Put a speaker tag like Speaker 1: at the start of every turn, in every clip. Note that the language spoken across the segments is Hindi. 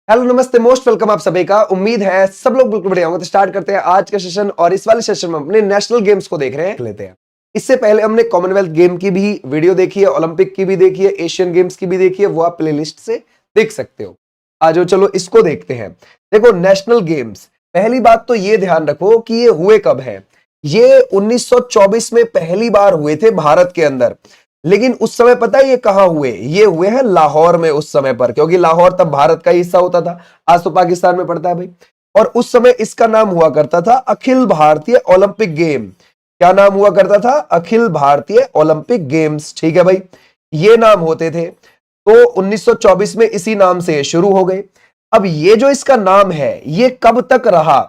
Speaker 1: हेलो नमस्ते मोस्ट वेलकम आप सभी का। उम्मीद है सब लोग बिल्कुल बढ़िया होंगे। तो स्टार्ट करते हैं आज का सेशन और इस वाले सेशन में अपने नेशनल गेम्स को देख रहे हैं लेते हैं। इससे पहले हमने कॉमनवेल्थ गेम की भी वीडियो देखी है, ओलंपिक की भी देखी है, एशियन गेम्स की भी देखी है, वो आप प्लेलिस्ट से देख सकते हो। आज चलो इसको देखते हैं। देखो नेशनल गेम्स, पहली बात तो ये ध्यान रखो कि ये हुए कब है। ये 1924 में पहली बार हुए थे भारत के अंदर, लेकिन उस समय पता है ये कहां हुए? ये हुए हैं लाहौर में उस समय पर, क्योंकि लाहौर तब भारत का हिस्सा होता था, आज तो पाकिस्तान में पड़ता है भाई। और उस समय इसका नाम हुआ करता था अखिल भारतीय ओलंपिक गेम। क्या नाम हुआ करता था? Akhil Bharatiya Olympic games. ठीक है भाई, ये नाम होते थे। तो 1924 में इसी नाम से शुरू हो गए। अब ये जो इसका नाम है ये कब तक रहा?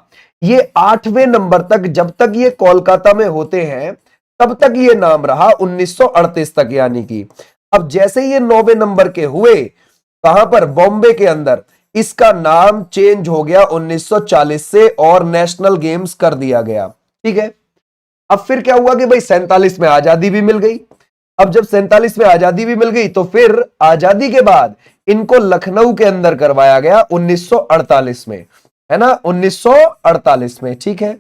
Speaker 1: ये 8वें नंबर तक, जब तक ये कोलकाता में होते हैं तब तक ये नाम रहा 1938 तक। यानी कि अब जैसे ये 9वें नंबर के हुए, कहां पर? बॉम्बे के अंदर, इसका नाम चेंज हो गया 1940 से और नेशनल गेम्स कर दिया गया। ठीक है, अब फिर क्या हुआ कि भाई 47 में आजादी भी मिल गई। अब जब 47 में आजादी भी मिल गई तो फिर आजादी के बाद इनको लखनऊ के अंदर करवाया गया 1948 में, है ना, 1948 में। ठीक है,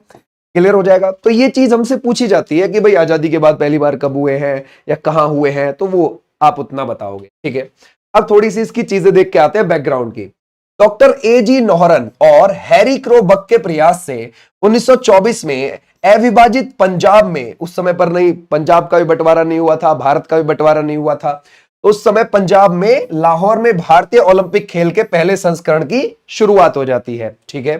Speaker 1: क्लियर हो जाएगा। तो ये चीज हमसे पूछी जाती है कि भाई आजादी के बाद पहली बार कब हुए हैं या कहां हुए हैं, तो वो आप उतना बताओगे। ठीक है, अब थोड़ी सी इसकी चीजें देख के आते हैं बैकग्राउंड की। Doctor A.G. नौहरन और हैरी क्रोबक के प्रयास से 1924 में अविभाजित पंजाब में, उस समय पर नहीं, पंजाब का भी बंटवारा नहीं हुआ था, भारत का भी बंटवारा नहीं हुआ था, तो उस समय पंजाब में लाहौर में भारतीय ओलंपिक खेल के पहले संस्करण की शुरुआत हो जाती है। ठीक है,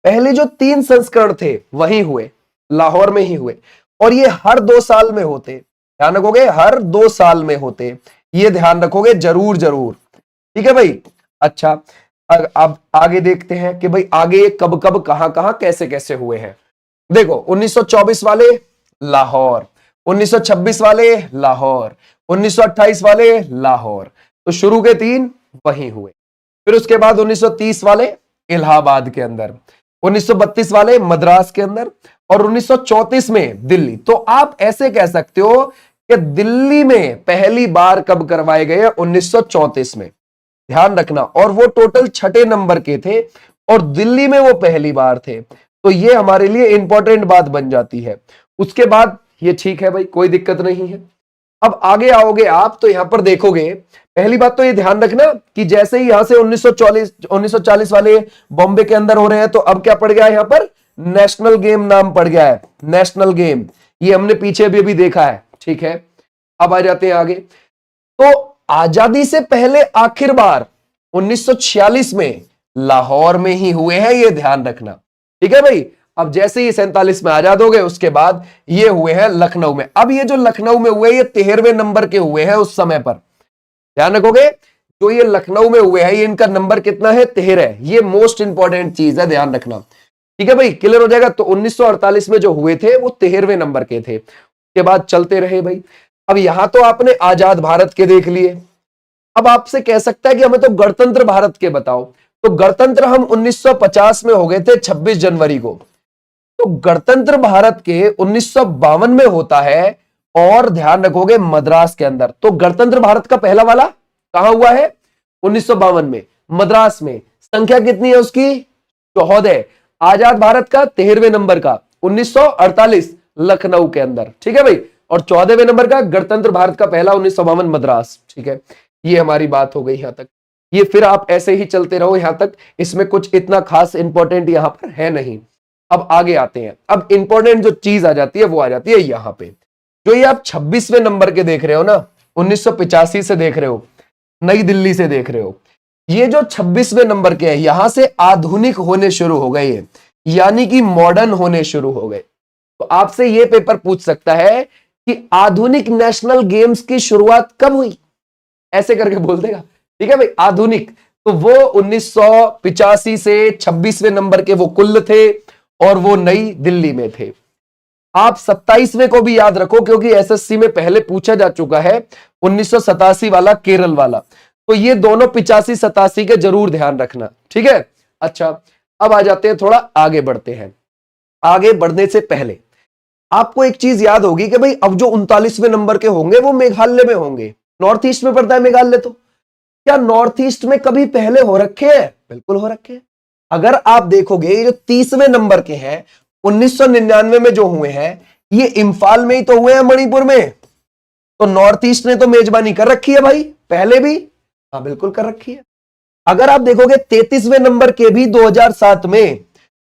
Speaker 1: पहले जो 3 संस्करण थे वहीं हुए, लाहौर में ही हुए, और ये हर 2 साल में होते। ध्यान रखोगे, हर 2 साल में होते, ये ध्यान रखोगे जरूर जरूर। ठीक है भाई। अच्छा, अब आगे देखते हैं कि भाई आगे कब कब कहां कहां कैसे कैसे हुए हैं। देखो 1924 वाले लाहौर, 1926 वाले लाहौर, 1928 वाले लाहौर, तो शुरू के 3 वहीं हुए। फिर उसके बाद 1930 वाले इलाहाबाद के अंदर, 1932 वाले मद्रास के अंदर, और 1934 में दिल्ली। तो आप ऐसे कह सकते हो कि दिल्ली में पहली बार कब करवाए गए? 1934 में। ध्यान रखना, और वो टोटल 6ठे नंबर के थे और दिल्ली में वो पहली बार थे। तो ये हमारे लिए इंपॉर्टेंट बात बन जाती है। उसके बाद ये ठीक है भाई, कोई दिक्कत नहीं है। अब आगे आओगे आप तो यहां पर देखोगे, पहली बात तो ये ध्यान रखना कि जैसे ही यहां से 1940 वाले बॉम्बे के अंदर हो रहे हैं, तो अब क्या पड़ गया है? यहां पर नेशनल गेम नाम पड़ गया है, नेशनल गेम। ये हमने पीछे भी देखा है। ठीक है, अब आ जाते हैं आगे। तो आजादी से पहले आखिर बार 1946 में लाहौर में ही हुए हैं, ये ध्यान रखना। ठीक है भाई, अब जैसे ही 47 में आजाद हो गए उसके बाद ये हुए हैं लखनऊ में। अब ये जो लखनऊ में हुए, ये 13वें नंबर के हुए हैं उस समय पर। ध्यान रखोगे, जो ये लखनऊ में हुए हैं, ये इनका नंबर कितना है? 13। ये मोस्ट इंपॉर्टेंट चीज है, ध्यान रखना। ठीक है भाई, क्लियर हो जाएगा। तो 1948 में जो हुए थे वो 13वें नंबर के थे। उसके बाद चलते रहे भाई। अब यहां तो आपने आजाद भारत के देख लिए। अब आपसे कह सकता है कि हमें तो गणतंत्र भारत के बताओ। तो गणतंत्र हम 1950 में हो गए थे 26 जनवरी को। तो गणतंत्र भारत के 1952 में होता है, और ध्यान रखोगे मद्रास के अंदर। तो गणतंत्र भारत का पहला वाला कहां हुआ है? 1952 में मद्रास में। संख्या कितनी है उसकी? 14। आजाद भारत का 13वें नंबर का 1948 लखनऊ के अंदर। ठीक है भाई, और 14वें नंबर का गणतंत्र भारत का पहला 1952 मद्रास। ठीक है, ये हमारी बात हो गई यहां तक। ये फिर आप ऐसे ही चलते रहो यहां तक, इसमें कुछ इतना खास इंपॉर्टेंट यहां पर है नहीं। अब आगे आते हैं। अब इंपॉर्टेंट जो चीज आ जाती है वो आ जाती है यहां पे। जो ये आप 26वें नंबर के देख रहे हो ना, 1985 से देख रहे हो, नई दिल्ली से देख रहे हो, ये जो 26वें नंबर के हैं, यहां से आधुनिक होने शुरू हो गए, यानी कि मॉडर्न होने शुरू हो गए। तो आपसे ये पेपर पूछ सकता है कि आधुनिक नेशनल गेम्स की शुरुआत कब हुई? ऐसे करके बोल देगा। ठीक है भाई, आधुनिक, तो वो 1985 से 26वें नंबर के वो कुल थे, और वो नई दिल्ली में थे। आप 27वें को भी याद रखो, क्योंकि एसएससी में पहले पूछा जा चुका है 1987 वाला, केरल वाला। तो ये दोनों 85-87 के जरूर ध्यान रखना। ठीक है, अच्छा, अब आ जाते हैं, थोड़ा आगे बढ़ते हैं। आगे बढ़ने से पहले आपको एक चीज याद होगी कि भाई अब जो 39वें नंबर के होंगे वो मेघालय में होंगे। नॉर्थ ईस्ट में पड़ता है मेघालय। तो क्या नॉर्थ ईस्ट में कभी पहले हो रखे हैं? बिल्कुल हो रखे हैं। अगर आप देखोगे ये जो 30वें नंबर के हैं 1999 में जो हुए हैं, ये इम्फाल में ही तो हुए हैं, मणिपुर में। तो नॉर्थ ईस्ट ने तो मेजबानी कर रखी है भाई पहले भी। हाँ बिल्कुल कर रखी है। अगर आप देखोगे 33वें नंबर के भी 2007 में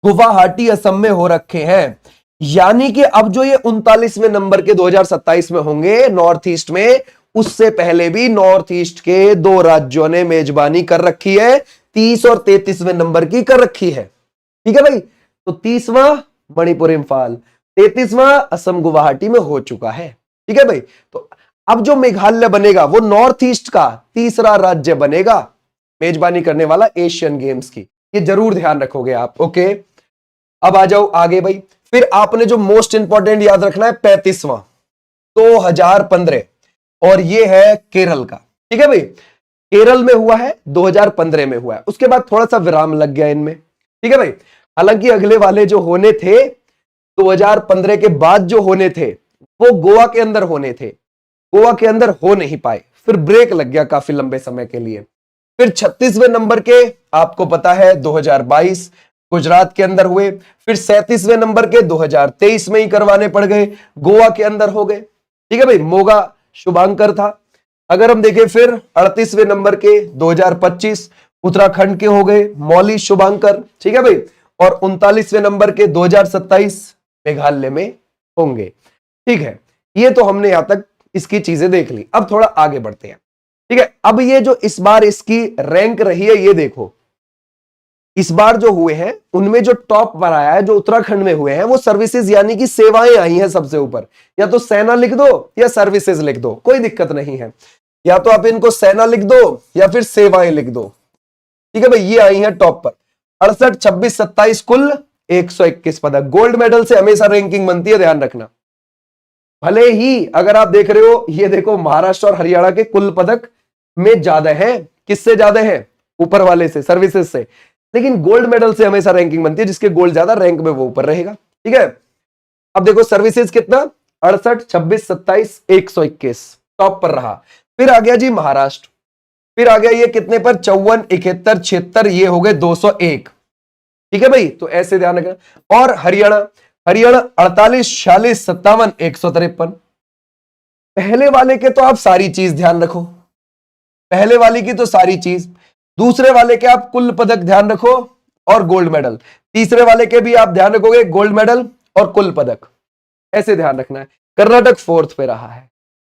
Speaker 1: गुवाहाटी असम में हो रखे हैं, यानी कि अब जो ये 39वें नंबर के 2027 में होंगे नॉर्थ ईस्ट में, उससे पहले भी नॉर्थ ईस्ट के दो राज्यों ने मेजबानी कर रखी है, 30 और 33वें नंबर की कर रखी है। ठीक है भाई, तो 30वां मणिपुर इम्फाल, 33वां असम गुवाहाटी में हो चुका है। ठीक है भाई, तो अब जो मेघालय बनेगा वो नॉर्थ ईस्ट का तीसरा राज्य बनेगा मेजबानी करने वाला एशियन गेम्स की। ये जरूर ध्यान रखोगे आप। ओके, अब आ जाओ आगे भाई। फिर आपने जो मोस्ट इंपॉर्टेंट याद रखना है 35वां 2015, और ये है केरल का। ठीक है भाई, केरल में हुआ है 2015 में हुआ है, उसके बाद थोड़ा सा विराम लग गया इनमें। ठीक है भाई, हालांकि अगले वाले जो होने थे 2015 के बाद जो होने थे वो गोवा के अंदर होने थे, गोवा के अंदर हो नहीं पाए, फिर ब्रेक लग गया काफी लंबे समय के लिए। फिर 36वें नंबर के आपको पता है 2022 गुजरात के अंदर हुए, फिर 37वें नंबर के 2023 में ही करवाने पड़ गए, गोवा के अंदर हो गए। ठीक है भाई, मोगा शुभांकर था। अगर हम देखें फिर 38वें नंबर के 2025 उत्तराखंड के हो गए, मौली शुभांकर। ठीक है भाई, और 39वें नंबर के 2027 मेघालय में होंगे। ठीक है, ये तो हमने यहां तक इसकी चीजें देख ली। अब थोड़ा आगे बढ़ते हैं। ठीक है, अब ये जो इस बार इसकी रैंक रही है, ये देखो इस बार जो हुए हैं उनमें जो टॉप पर आया है, जो उत्तराखंड में हुए हैं, वो सर्विसेज यानी कि सेवाएं आई हैं सबसे ऊपर। या तो सेना लिख दो या सर्विसेज लिख दो, कोई दिक्कत नहीं है। या तो आप इनको सेना लिख दो या फिर सेवाएं लिख दो। ठीक है भाई, ये आई हैं टॉप पर 68, 26, 27 कुल 121 पदक। गोल्ड मेडल से हमेशा रैंकिंग बनती है, ध्यान रखना। भले ही अगर आप देख रहे हो, ये देखो महाराष्ट्र और हरियाणा के कुल पदक में ज्यादा है, किससे ज्यादा है? ऊपर वाले से, सर्विसेज से। लेकिन गोल्ड मेडल से हमेशा रैंकिंग बनती है, जिसके गोल्ड ज्यादा रैंक में वो ऊपर रहेगा। ठीक है, अब देखो सर्विसेज कितना, 68, 26, 27, 121 टॉप पर रहा। फिर आ गया जी महाराष्ट्र, फिर आ गया ये कितने पर, 54, 71, 76, ये हो गए 201। ठीक है भाई, तो ऐसे ध्यान रखना। और हरियाणा, हरियाणा 48, 46, 57, 153। पहले वाले के तो आप सारी चीज ध्यान रखो, पहले वाले की तो सारी चीज। दूसरे वाले के आप कुल पदक ध्यान रखो और गोल्ड मेडल। तीसरे वाले के भी आप ध्यान रखोगे, गोल्ड मेडल और कुल पदक, ऐसे ध्यान रखना है। कर्नाटक 4th पे रहा है।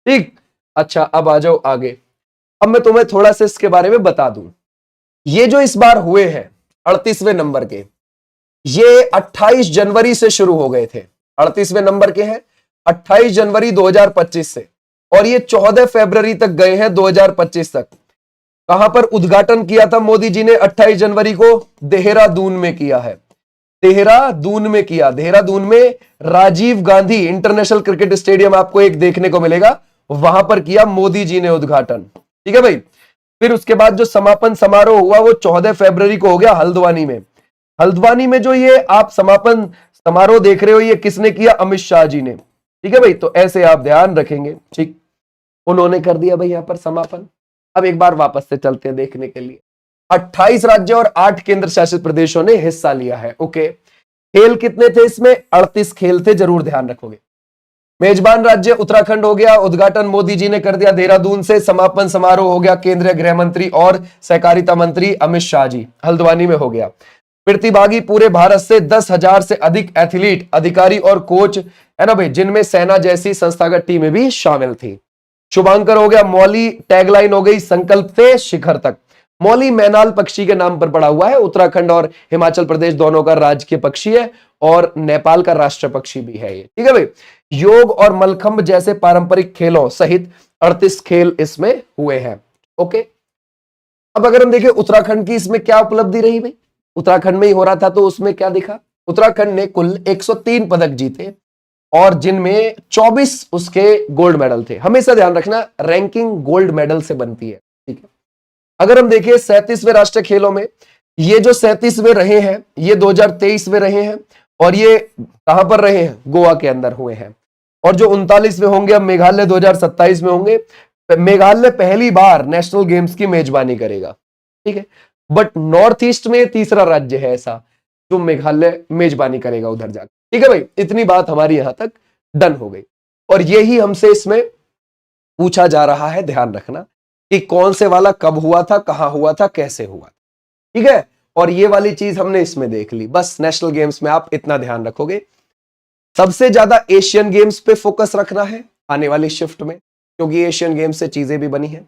Speaker 1: ठीक, अच्छा अब आ जाओ आगे। अब मैं तुम्हें थोड़ा सा इसके बारे में बता दूं। ये जो इस बार हुए हैं 38वें नंबर के, ये 28 जनवरी से शुरू हो गए थे। 38वें नंबर के हैं 28 जनवरी 2025 से, और ये 14 फरवरी तक गए हैं 2025 तक। कहां पर उद्घाटन किया था मोदी जी ने 28 जनवरी को? देहरादून में किया है, देहरादून में किया। देहरादून में Rajiv Gandhi international cricket stadium आपको एक देखने को मिलेगा, वहां पर किया मोदी जी ने उद्घाटन। ठीक है भाई, फिर उसके बाद जो समापन समारोह हुआ वो 14 फरवरी को हो गया हल्द्वानी में। हल्द्वानी में जो ये आप समापन समारोह देख रहे हो, ये किसने किया? अमित शाह जी ने। ठीक है भाई, तो ऐसे आप ध्यान रखेंगे। ठीक, उन्होंने कर दिया भाई यहां पर समापन। अब एक बार वापस से चलते हैं देखने के लिए। 28 राज्य और 8 केंद्र शासित प्रदेशों ने हिस्सा लिया है। ओके, खेल कितने थे इसमें? 38 खेल थे, जरूर ध्यान रखोगे। मेजबान राज्य उत्तराखंड हो गया, उद्घाटन मोदी जी ने कर दिया देहरादून से। समापन समारोह हो गया केंद्रीय गृह मंत्री और सहकारिता मंत्री अमित शाह जी, हल्द्वानी में हो गया। प्रतिभागी पूरे भारत से 10,000 से अधिक एथलीट, अधिकारी और कोच है ना भाई, जिनमें सेना जैसी संस्थागत टीमें भी शामिल थी। शुभांकर हो गया, मौली टैगलाइन हो गई, संकल्प से शिखर तक। मौली मैनाल पक्षी के नाम पर पड़ा हुआ है। उत्तराखंड और हिमाचल प्रदेश दोनों का राजकीय पक्षी है और नेपाल का राष्ट्रीय पक्षी भी है ये। ठीक है भाई, योग और मलखंब जैसे पारंपरिक खेलों सहित 38 खेल इसमें हुए हैं। ओके, अब अगर हम देखें उत्तराखंड की इसमें क्या उपलब्धि रही भाई, उत्तराखंड में ही हो रहा था तो उसमें क्या दिखा? उत्तराखंड ने कुल 103 पदक जीते और जिनमें 24 उसके गोल्ड मेडल थे। हमेशा ध्यान रखना, रैंकिंग गोल्ड मेडल से बनती है। ठीक है, अगर हम देखें 37वें राष्ट्रीय खेलों में, ये जो 37वें रहे हैं ये 2023 में रहे हैं, और ये कहां पर रहे हैं? गोवा के अंदर हुए हैं। और जो 39वें होंगे अब मेघालय 2027 में होंगे। मेघालय पहली बार नेशनल गेम्स की मेजबानी करेगा, ठीक है। बट नॉर्थ ईस्ट में तीसरा राज्य है ऐसा जो मेघालय मेजबानी करेगा उधर जाकर, ठीक है भाई। इतनी बात हमारी यहां तक डन हो गई। और यही हमसे इसमें पूछा जा रहा है, ध्यान रखना कि कौन से वाला कब हुआ था, कहां हुआ था, कैसे हुआ था, ठीक है। और ये वाली चीज हमने इसमें देख ली। बस नेशनल गेम्स में आप इतना ध्यान रखोगे। सबसे ज्यादा एशियन गेम्स पे फोकस रखना है आने वाली शिफ्ट में, क्योंकि एशियन गेम्स से चीजें भी बनी है।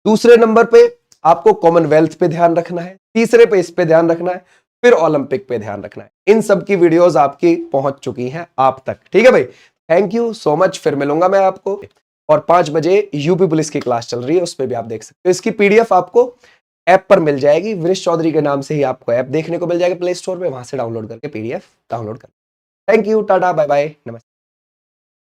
Speaker 1: दूसरे नंबर पे आपको कॉमनवेल्थ पे ध्यान रखना है, तीसरे पे इस पे ध्यान रखना है, फिर ओलंपिक पे ध्यान रखना है। इन सब की वीडियोस आपकी पहुंच चुकी हैं आप तक, ठीक है भाई। Thank you so much. फिर मिलूंगा मैं आपको। और 5 बजे यूपी पुलिस की क्लास चल रही है, उस पर भी आप देख सकते हो। इसकी पीडीएफ आपको ऐप पर मिल जाएगी, वृष चौधरी के नाम से ही आपको ऐप देखने को मिल जाएगा प्ले स्टोर पे, वहां से डाउनलोड करके पीडीएफ डाउनलोड कर। Thank you, tata, bye bye, नमस्ते।